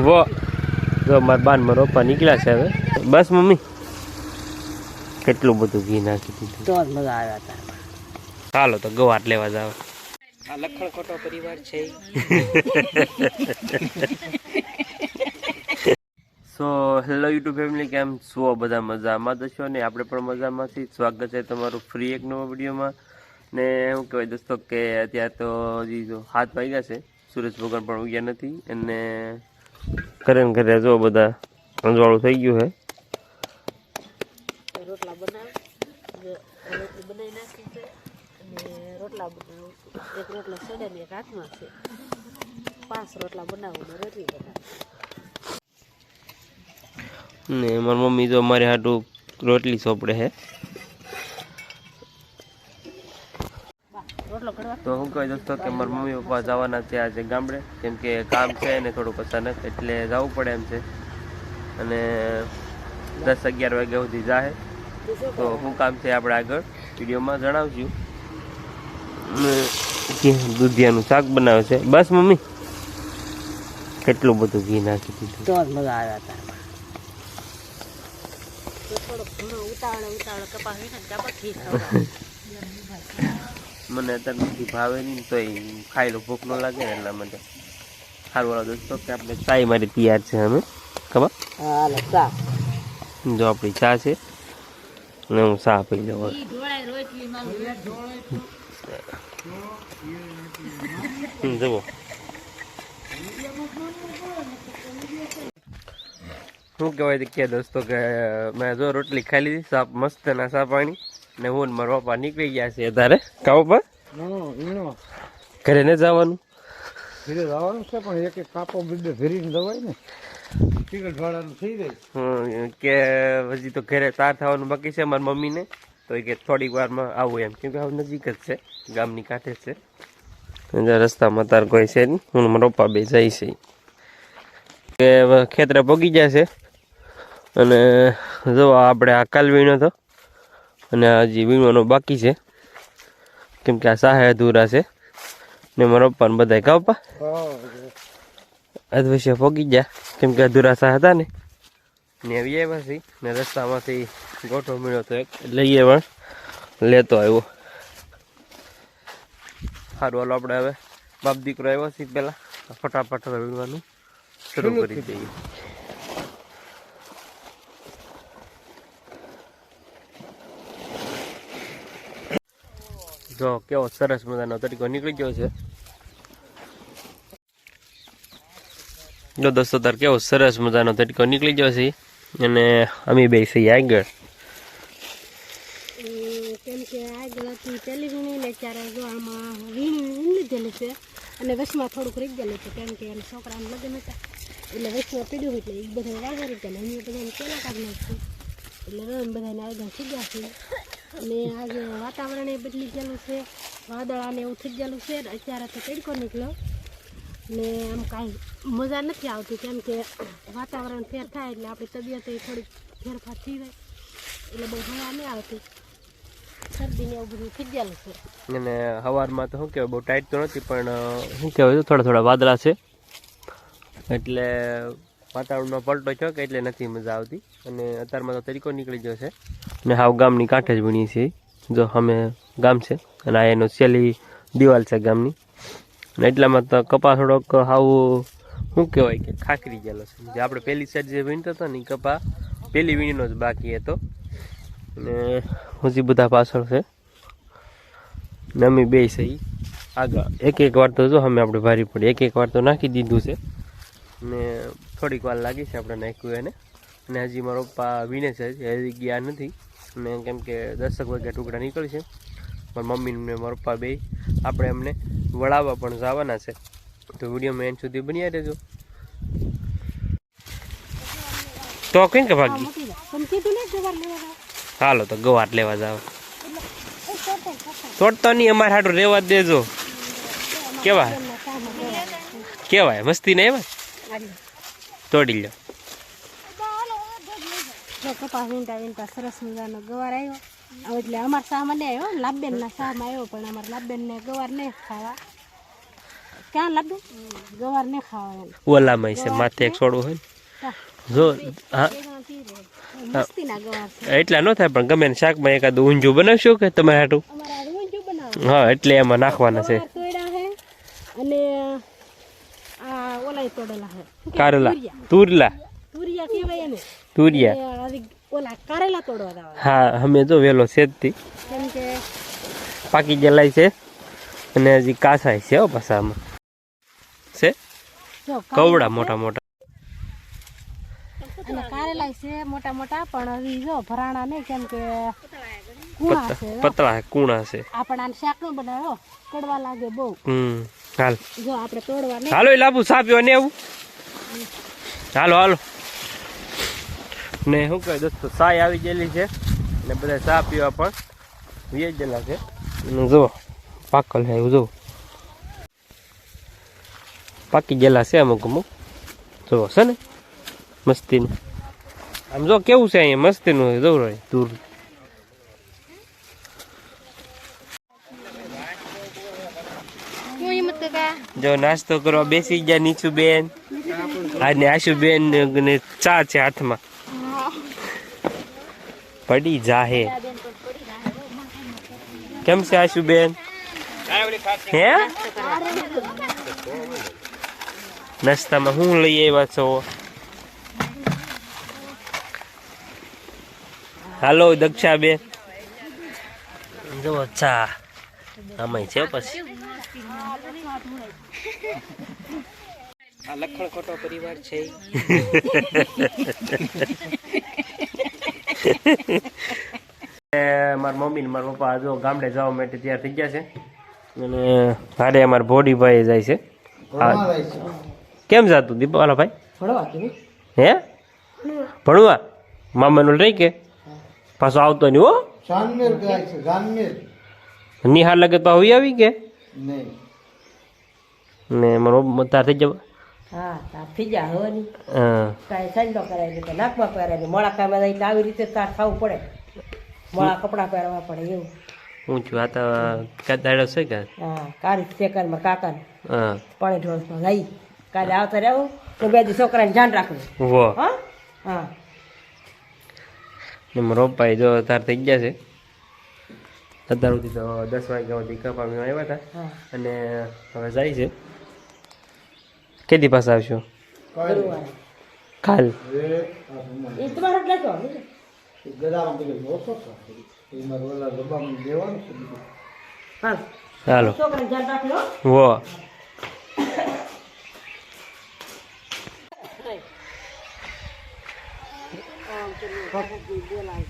वो जो मार बान मारो पा निकला છે હવે બસ મમ્મી કેટલું બધું ઘી નાખી દીધું તો મજા આવ્યા હતા. ચાલો તો ગવાર લેવા જાવ. આ લખણ ખોટો પરિવાર છે. સો હેલો યુટ્યુબ ફેમિલી, કેમ છો બધા? મજામાં તો છો ને? આપણે પણ મજામાંથી. સ્વાગત છે તમારું ફ્રી એક નવા વિડીયોમાં. ને શું કહેવાય દોસ્તો કે અત્યારે તો હજી જો 7 વાગ્યા છે, સૂરજ ભગવાન પણ ઉગ્યા નથી અને ઘરે ને ઘરે જો બધા અંજવાળું થઈ ગયું છે. રોટલા બનાવી નાખી છે અને રોટલા બનાવું છું. એક રોટલો સડે ને એક હાથમાં છે. 5 રોટલા બનાવું ને રોટલી બનાવું. ને મારી મમ્મી જો અમારે હાટું રોટલી સોંપડે છે. તો શું કહે દોસ્તો કે મારા મમ્મી પપ્પા જવાના છે આજે ગામડે, કેમ કે કામ છે ને થોડુંક અચાનક, એટલે જવું પડે એમ છે. અને 10-11 વાગ્યા સુધી જાહે. તો શું કામ છે આપણે આગળ વિડીયોમાં જણાવશું. દૂધિયાનું શાક બનાવે છે. બસ મમ્મી કેટલું બધું ઘી નાખી દીધું તો મજા આવ્યા હતા. થોડોક ઘણો ઉતાવળે કપા હોય ને કપા ઘી ખાવા. મને અત્યારે નથી ભાવે નહીં, તો ખાઈ લો, ભૂખ ન લાગે ને એટલા માટે. સારું વાળા દોસ્તો કે આપણે ચાય મારી તૈયાર છે. અમે ખબર જો આપણી ચા છે ને હું ચા પી જાઉં. જુઓ શું કહેવાય કે દોસ્તો કે મેં જો રોટલી ખાઈ લીધી, સાપ મસ્ત ના સા પાણી, ને હું ને મારા પપ્પા નીકળી ગયા છે તારે કામ પર. ઘરે ને જવાનું છે પણ એક કાપો બીજો ભેરીને દવાય ને ટિકટ ભાડાનું થઈ જાય. કે હજી તો ઘરે તાર થવાનું બાકી છે મારી મમ્મીને, તો એ કે થોડીક વારમાં આવું એમ, કેમ કે હવે નજીક જ છે, ગામની કાંઠે જ છે. રસ્તામાં તાર કોઈ છે નહીં, હું મારા પપ્પા બે જાય છે કે ખેતરે પગી જાય છે. અને જો આપણે આ કાલ વીણો હતો અને હજી વીણવાનો બાકી છે, કેમ કે આ સાહે અધૂરા છે. ને મારા પપ્પાને બધા કાપા અધવશ્ય પગી ગયા, કેમ કે અધૂરા સા હતા ને આવી આવ્યા છે. ને રસ્તામાંથી ગોઠો મળ્યો તો એક લઈએ પણ લેતો આવ્યો. સારું હાલો આપણે હવે બાપ દીકરો આવ્યો છે, પહેલાં ફટાફટ હવે વીણવાનું શરૂ કરી દઈએ. જો કેવો સરસ મજાનો તરીકો નીકળી ગયો છે. જો દોસ્તો તાર કેવો સરસ મજાનો તરીકો નીકળી ગયો છે. અને અમે બે છીએ આગળ, કેમ કે આગળ હતી પેલી વીણી ને ત્યારે જો આમાં વીણી લીધેલું છે અને વચમાં થોડુંક રહી ગયેલું છે, કેમ કે એને છોકરાને લગ્ન હતા એટલે વચમાં પીડ્યું એટલે એ બધા વાગર ગયા. અમે બધાને પેલા કાઢ નાખ્યું એટલે રમ બધાને આગળ થઈ ગયા છે. અને આજે વાતાવરણ એ બદલી ગયેલું છે, વાદળાને એવું થઈ ગયેલું છે. અત્યારે તો તડકો નીકળ્યો ને આમ કાંઈ મજા નથી આવતી, કેમ કે વાતાવરણ ફેર થાય એટલે આપણી તબિયત એ થોડીક ફેરફાર થઈ જાય એટલે બહુ હવા નહીં આવતી, શરદીને એવું બધું થઈ ગયેલું છે. અને સવારમાં તો શું કહેવાય બહુ ટાઈટ તો નથી, પણ શું કહેવાય થોડા થોડા વાદળા છે, એટલે વાતાવરણમાં પલટો છો કે એટલે નથી મજા આવતી. અને અત્યારમાં તો તરીકો નીકળી ગયો છે ને હાવ ગામની કાંઠે જ વીણીએ છીએ. જો અમે ગામ છે અને આ એનો છેલ્લી દિવાલ છે ગામની, અને એટલામાં તો કપા થોડોક હાવ શું કહેવાય કે ખાખરી ગયેલો છે. જે આપણે પહેલી સાઈડ જે વીણતો હતો ને એ કપા પહેલી વીણીનો જ બાકી હતો. અને હજી બધા પાછળ છે ને અમે બે સહી આગળ. એક વાર તો જો અમે આપણે ભારી પડી, એક વાર તો નાખી દીધું છે ને થોડીક વાર લાગી છે આપણે નાખ્યું એને. અને હજી મારા પપ્પા વીણે છે, હજી ગયા નથી. અને કેમ કે 10 વાગ્યા ટુકડા નીકળશે, મારા મમ્મી ને મારા પપ્પા બે આપણે એમને વળાવવા પણ જવાના છે. તો વિડીયોમાં એન્ડ સુધી બન્યા રહેજો. તો કઈ કે ભાગી હાલો તો ગવાર લેવા જાવ. તોડતો નહીં, અમારે હાટું રેવા દેજો. કેવાય કેવાય મસ્તી ને એવા તોડી લો. કપા વીણતા સરસ મજાનો ગવાર આવ્યો. એટલે અમારા શાહમાં નહીં આવ્યો, લાભબેનના શાહમાં આવ્યો, પણ અમારા લાભબેનને ગવાર નહીં ખાવા ક્યાં લાડુ ગવાર ને ખાવા એમ ઓલામાં છે માથે એક છોડવું હોય ને જો હા મસ્તી ના ગવાર છે એટલા ન થાય પણ ગમે ને શાકમાં એકાદું ઊંજું બનાવશો કે તમારે હાટું અમારા રોજ જો બનાવે હા એટલે એમાં નાખવાના છે ગવાર તોડ્યા હે અને આ ઓલાય તોડેલા હે શું કહેવાય? કારેલા તુરિયા. તુરલા તુરિયા કહેવાય એને તુરિયા એ હજી ઓલા કારેલા તોડવા દાવા હા અમે તો વેલો સેજથી કેમ કે પાકી ગયેલાય છે અને હજી કાસાય છે હો પાછા આમાં છે જો કવડા મોટા મોટા અને કારેલા છે મોટા મોટા પણ હજી જો ભરાણા નહીં કેમ કે કુણા છે પતળા કૂણા છે આપણે આને શાક નો બનાવ્યો કડવા લાગે બહુ હાલ જો આપણે તોડવા નહીં હાલો એ લાભુ સા પીવા ને આવું હાલો હાલો ને શું કહે દોસ્તો સાય આવી ગયેલી છે ને બધા ચા પીવા પણ વેચેલા છે અને જુઓ પાકલ છે એવું જુઓ પાકી ગયેલા છે અમુક અમુક જુઓ છે ને મસ્તીનું આમ જો કેવું છે અહીંયા મસ્તીનું જવું રહે દૂર જો નાસ્તો કરવા બેસી ગયા નીચુ બેન અને આશુ બેન ને ચા છે હાથમાં પડી જાહે કેમ છે આશુ બેન હે નાસ્તામાં હું લઈ આવ્યા છો હાલો દક્ષા બેન જો ચા આમાં છે પછી આ લખણ ખોટો પરિવાર છે મારા મમ્મી ને મારા પપ્પા જો ગામડે જવા માટે તૈયાર થઈ ગયા છે અને હારે અમારા ભોડીભાઈ જાય છે કેમ જાતું દીપાવાલા ભાઈ હે ભણવા મામાનું રહી કે પાછો આવતો નહીં હો જાનમેર જાય છે જાનમેર નિહાર લગે તો આવી કે નહીં ને મારો તાર થઈ જવા હા તાર થઈ જા હવે ની હા કાંઈ સંડો કરાવી દે નાકમાં પહેરાવી મોડા કામે જાય તો આવી રીતે તાર ખાવું પડે મોડા કપડાં પહેરવા પડે એવું હું છું આ તો દાડો છે કે હા કારી સેકરમાં કાકા હા પાણી ઢોળમાં લઈ કાલે આવતા રહેવું તો બે દી છોકરાને ધ્યાન રાખવું વો હા હા ને મારો પપ્પા જો તાર થઈ ગયા છે અત્યાર સુધી તો 10 વાગ્યા સુધી કપામાં આવ્યા હતા હા અને હવે જાય છે કેદી પાછા આવશો ગુરુવારે કાલ એ તમારે જ લેતો ગદામાં બધું ઓછો છે એમાં ઓલા ડબ્બામાં દેવાનું છે બીજું હા હાલો છોકરાને ધ્યાન રાખજો વો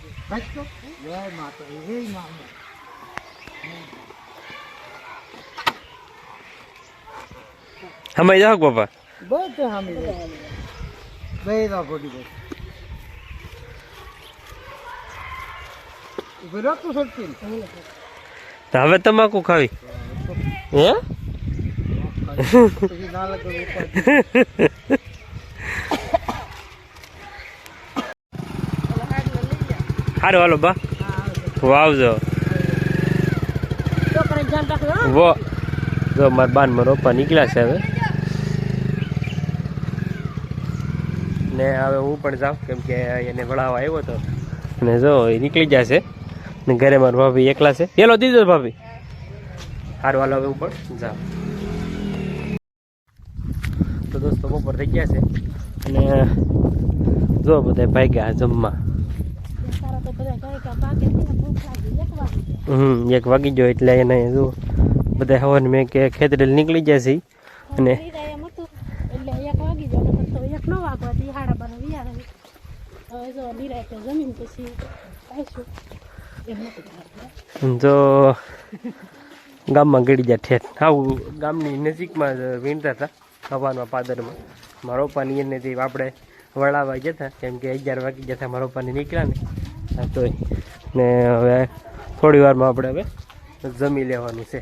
જય માતા જય માતા હમાઈ જાઓ પપ્પા બસ સામે બે રા પડી ગઈ ઉભી રાખતું સડતી તો હવે તમાકુ ખાવી હે પછી ના લાગે ઉપર સારું હાલો બા વાવજો છોકરાને ધ્યાન રાખજો હો. વો જો મારા બાન મારા પપ્પા નીકળ્યા છે હવે ને હવે હું પણ જાઉં કેમ કે એને વળાવવા આવ્યો હતો અને જો એ નીકળી જશે ને ઘરે મારા ભાભી એકલા છે પેલો દીધો ભાભી સારું હાલો હવે હું પણ જાઉં તો દોસ્તો બપોર થઈ ગયા છે અને જો બધા ભાગ્યા જમવા તારા તો બધા કહે કે પાકે છે ને ભૂખ લાગી 1 વાગી જાય 1 વાગી ગયો એટલે એને જો બધા હવન મેં કે ખેતરે નીકળી જશે અને એમ હતું એટલે 1 વાગી જાય તો 1 ન વાગવાથી 12:30 વિયા હવે જો નિરાતે જમીન પછી આવીશું એમ નથી જો ગામમાં ગળી જાય ઠેઠ આવું ગામની નજીકમાં જ વીણતા હતા હવારમાં પાદરમાં મારા પપ્પાની એને તે આપણે વળાવા જતા કેમ કે 11 વાગી જતા મારા પપ્પાને નીકળ્યા ને હા તોય ને હવે થોડી વારમાં આપણે હવે જમી લેવાનું છે